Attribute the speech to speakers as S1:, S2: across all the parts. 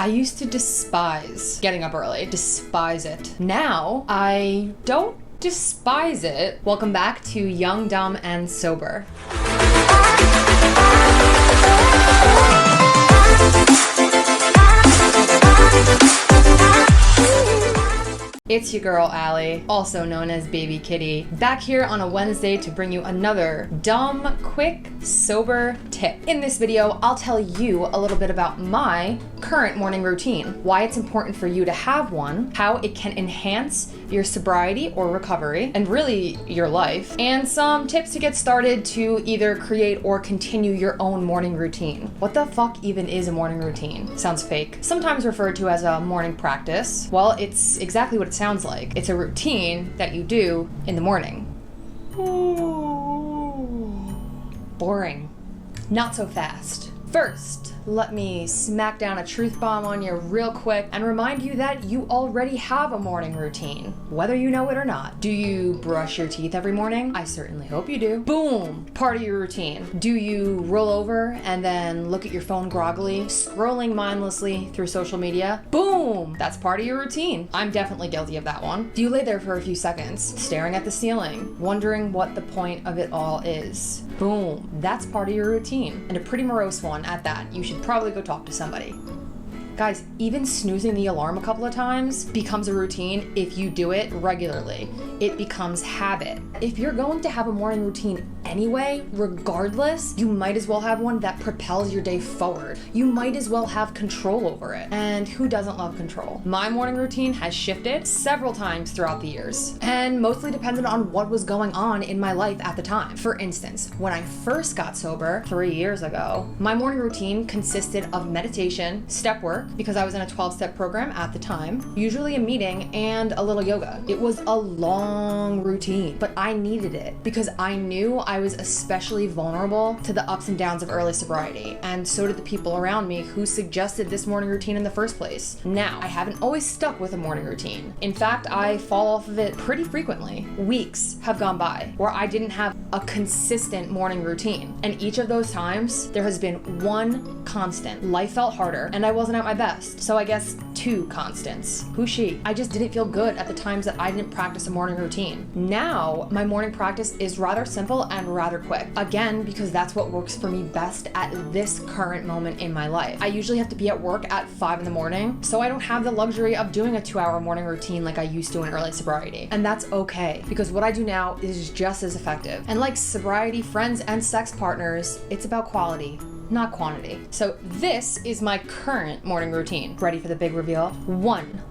S1: I used to despise getting up early, despise it. Now, I don't despise it. Welcome back to Young, Dumb, and Sober. It's your girl, Allie, also known as Baby Kitty, back here on a Wednesday to bring you another dumb, quick, sober tip. In this video, I'll tell you a little bit about my current morning routine, why it's important for you to have one, how it can enhance your sobriety or recovery, and really your life, and some tips to get started to either create or continue your own morning routine. What the fuck even is a morning routine? Sounds fake. Sometimes referred to as a morning practice. Well, it's exactly what it sounds like. It's a routine that you do in the morning. Boring. Not so fast. First, let me smack down a truth bomb on you real quick and remind you that you already have a morning routine, whether you know it or not. Do you brush your teeth every morning? I certainly hope you do. Boom! Part of your routine. Do you roll over and then look at your phone groggily, scrolling mindlessly through social media? Boom! That's part of your routine. I'm definitely guilty of that one. Do you lay there for a few seconds, staring at the ceiling, wondering what the point of it all is? Boom! That's part of your routine, and a pretty morose one at that. You should probably go talk to somebody. Guys, even snoozing the alarm a couple of times becomes a routine if you do it regularly. It becomes habit. If you're going to have a morning routine anyway, regardless, you might as well have one that propels your day forward. You might as well have control over it. And who doesn't love control? My morning routine has shifted several times throughout the years, and mostly depended on what was going on in my life at the time. For instance, when I first got sober 3 years ago, my morning routine consisted of meditation, step work, because I was in a 12-step program at the time, usually a meeting, and a little yoga. It was a long routine, but I needed it because I knew I was especially vulnerable to the ups and downs of early sobriety, and so did the people around me who suggested this morning routine in the first place. Now, I haven't always stuck with a morning routine. In fact, I fall off of it pretty frequently. Weeks have gone by where I didn't have a consistent morning routine, and each of those times, there has been one constant. Life felt harder, and I wasn't at my best. So I guess two constants. Who's she? I just didn't feel good at the times that I didn't practice a morning routine. Now, my morning practice is rather simple and rather quick. Again, because that's what works for me best at this current moment in my life. I usually have to be at work at 5 in the morning, so I don't have the luxury of doing a 2-hour morning routine like I used to in early sobriety. And that's okay, because what I do now is just as effective. And like sobriety friends and sex partners, it's about quality, not quantity. So this is my current morning routine. Ready for the big reveal? 1.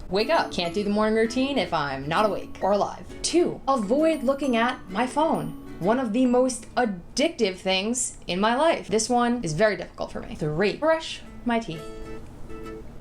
S1: Wake up. Can't do the morning routine if I'm not awake or alive. 2. Avoid looking at my phone. One of the most addictive things in my life. This one is very difficult for me. 3. Brush my teeth.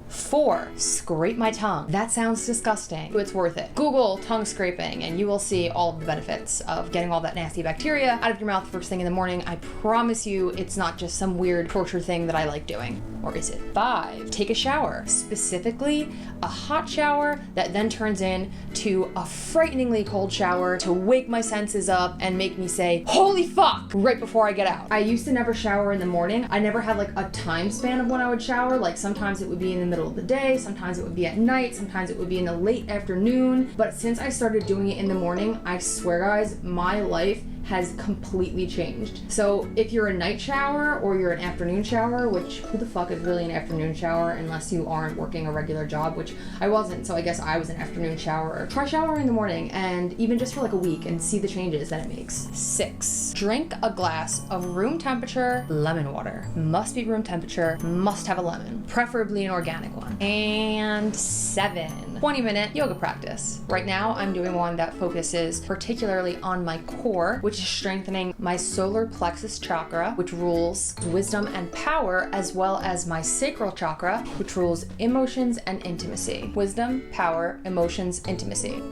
S1: 4. Scrape my tongue. That sounds disgusting. It's worth it. Google tongue scraping and you will see all of the benefits of getting all that nasty bacteria out of your mouth first thing in the morning. I promise you it's not just some weird torture thing that I like doing. Or is it? 5. Take a shower. Specifically, a hot shower that then turns into a frighteningly cold shower to wake my senses up and make me say, holy fuck, right before I get out. I used to never shower in the morning. I never had like a time span of when I would shower. Like sometimes it would be in the middle of the day, sometimes it would be at night, sometimes it would be in the late afternoon. But since I started doing it in the morning, I swear guys, my life has completely changed. So if you're a night shower or you're an afternoon shower, which who the fuck is really an afternoon shower unless you aren't working a regular job, which I wasn't, so I guess I was an afternoon shower. Try showering in the morning and even just for like a week and see the changes that it makes. 6. Drink a glass of room temperature lemon water. Must be room temperature, must have a lemon, preferably an organic one. And 7. 20-minute yoga practice. Right now, I'm doing one that focuses particularly on my core, which is strengthening my solar plexus chakra, which rules wisdom and power, as well as my sacral chakra, which rules emotions and intimacy. Wisdom, power, emotions, intimacy.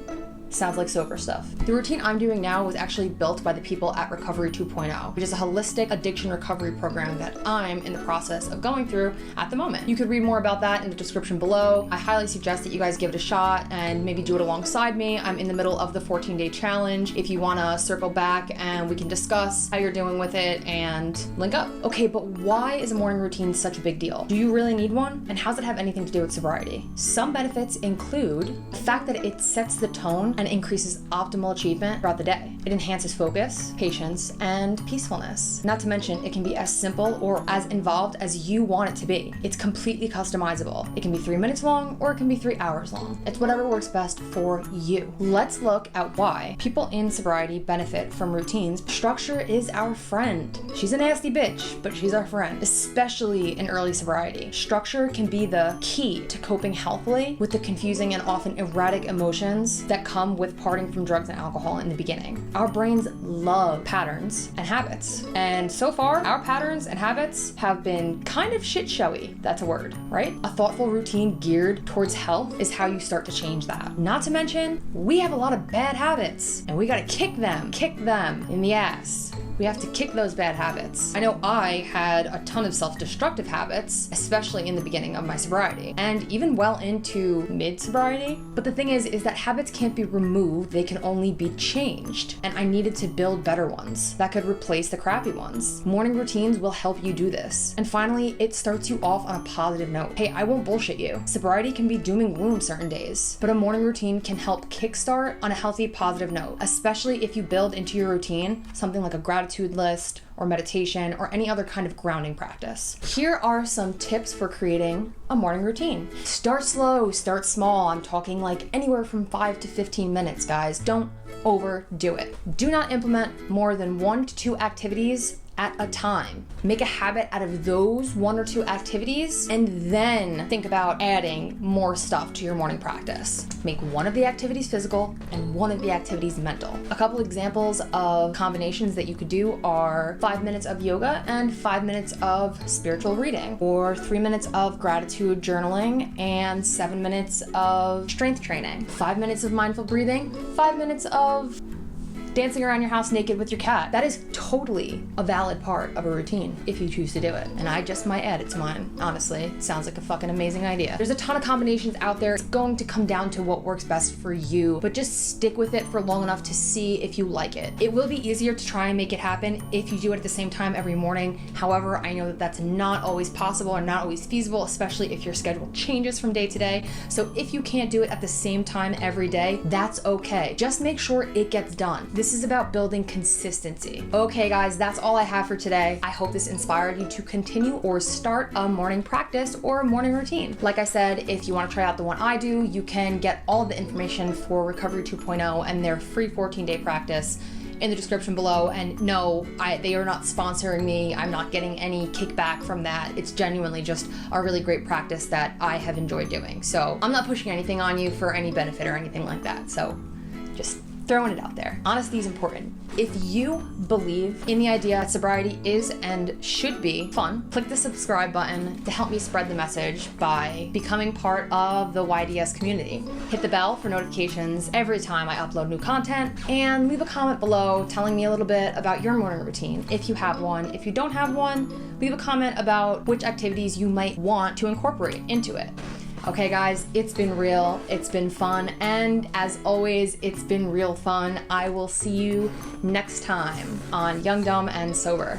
S1: Sounds like sober stuff. The routine I'm doing now was actually built by the people at Recovery 2.0, which is a holistic addiction recovery program that I'm in the process of going through at the moment. You could read more about that in the description below. I highly suggest that you guys give it a shot and maybe do it alongside me. I'm in the middle of the 14-day challenge. If you want to circle back and we can discuss how you're doing with it and link up. Okay, but why is a morning routine such a big deal? Do you really need one? And how does it have anything to do with sobriety? Some benefits include the fact that it sets the tone and increases optimal achievement throughout the day. It enhances focus, patience, and peacefulness. Not to mention, it can be as simple or as involved as you want it to be. It's completely customizable. It can be 3 minutes long or it can be 3 hours long. It's whatever works best for you. Let's look at why people in sobriety benefit from routines. Structure is our friend. She's a nasty bitch, but she's our friend, especially in early sobriety. Structure can be the key to coping healthily with the confusing and often erratic emotions that come with parting from drugs and alcohol in the beginning. Our brains love patterns and habits. And so far, our patterns and habits have been kind of shit showy. That's a word, right? A thoughtful routine geared towards health is how you start to change that. Not to mention, we have a lot of bad habits and we gotta kick them in the ass. We have to kick those bad habits. I know I had a ton of self-destructive habits, especially in the beginning of my sobriety, and even well into mid-sobriety. But the thing is that habits can't be removed, they can only be changed. And I needed to build better ones that could replace the crappy ones. Morning routines will help you do this. And finally, it starts you off on a positive note. Hey, I won't bullshit you. Sobriety can be doom and gloom certain days, but a morning routine can help kickstart on a healthy, positive note, especially if you build into your routine something like a gratitude list or meditation or any other kind of grounding practice. Here are some tips for creating a morning routine. Start slow, start small. I'm talking like anywhere from 5 to 15 minutes, guys. Don't overdo it. Do not implement more than 1 to 2 activities at a time. Make a habit out of those 1 or 2 activities and then think about adding more stuff to your morning practice. Make one of the activities physical and one of the activities mental. A couple examples of combinations that you could do are 5 minutes of yoga and 5 minutes of spiritual reading, or 3 minutes of gratitude journaling and 7 minutes of strength training, 5 minutes of mindful breathing, 5 minutes of dancing around your house naked with your cat. That is totally a valid part of a routine if you choose to do it. And I just might add it to mine. Honestly, it sounds like a fucking amazing idea. There's a ton of combinations out there. It's going to come down to what works best for you, but just stick with it for long enough to see if you like it. It will be easier to try and make it happen if you do it at the same time every morning. However, I know that that's not always possible or not always feasible, especially if your schedule changes from day to day. So if you can't do it at the same time every day, that's okay. Just make sure it gets done. This is about building consistency. Okay guys, that's all I have for today. I hope this inspired you to continue or start a morning practice or a morning routine. Like I said, if you want to try out the one I do, you can get all the information for Recovery 2.0 and their free 14-day practice in the description below. And no, they are not sponsoring me. I'm not getting any kickback from that. It's genuinely just a really great practice that I have enjoyed doing. So I'm not pushing anything on you for any benefit or anything like that. So just throwing it out there. Honesty is important. If you believe in the idea that sobriety is and should be fun, click the subscribe button to help me spread the message by becoming part of the YDS community. Hit the bell for notifications every time I upload new content, and leave a comment below telling me a little bit about your morning routine, if you have one. If you don't have one, leave a comment about which activities you might want to incorporate into it. Okay guys, it's been real, it's been fun, and as always, it's been real fun. I will see you next time on Young, Dumb, and Sober.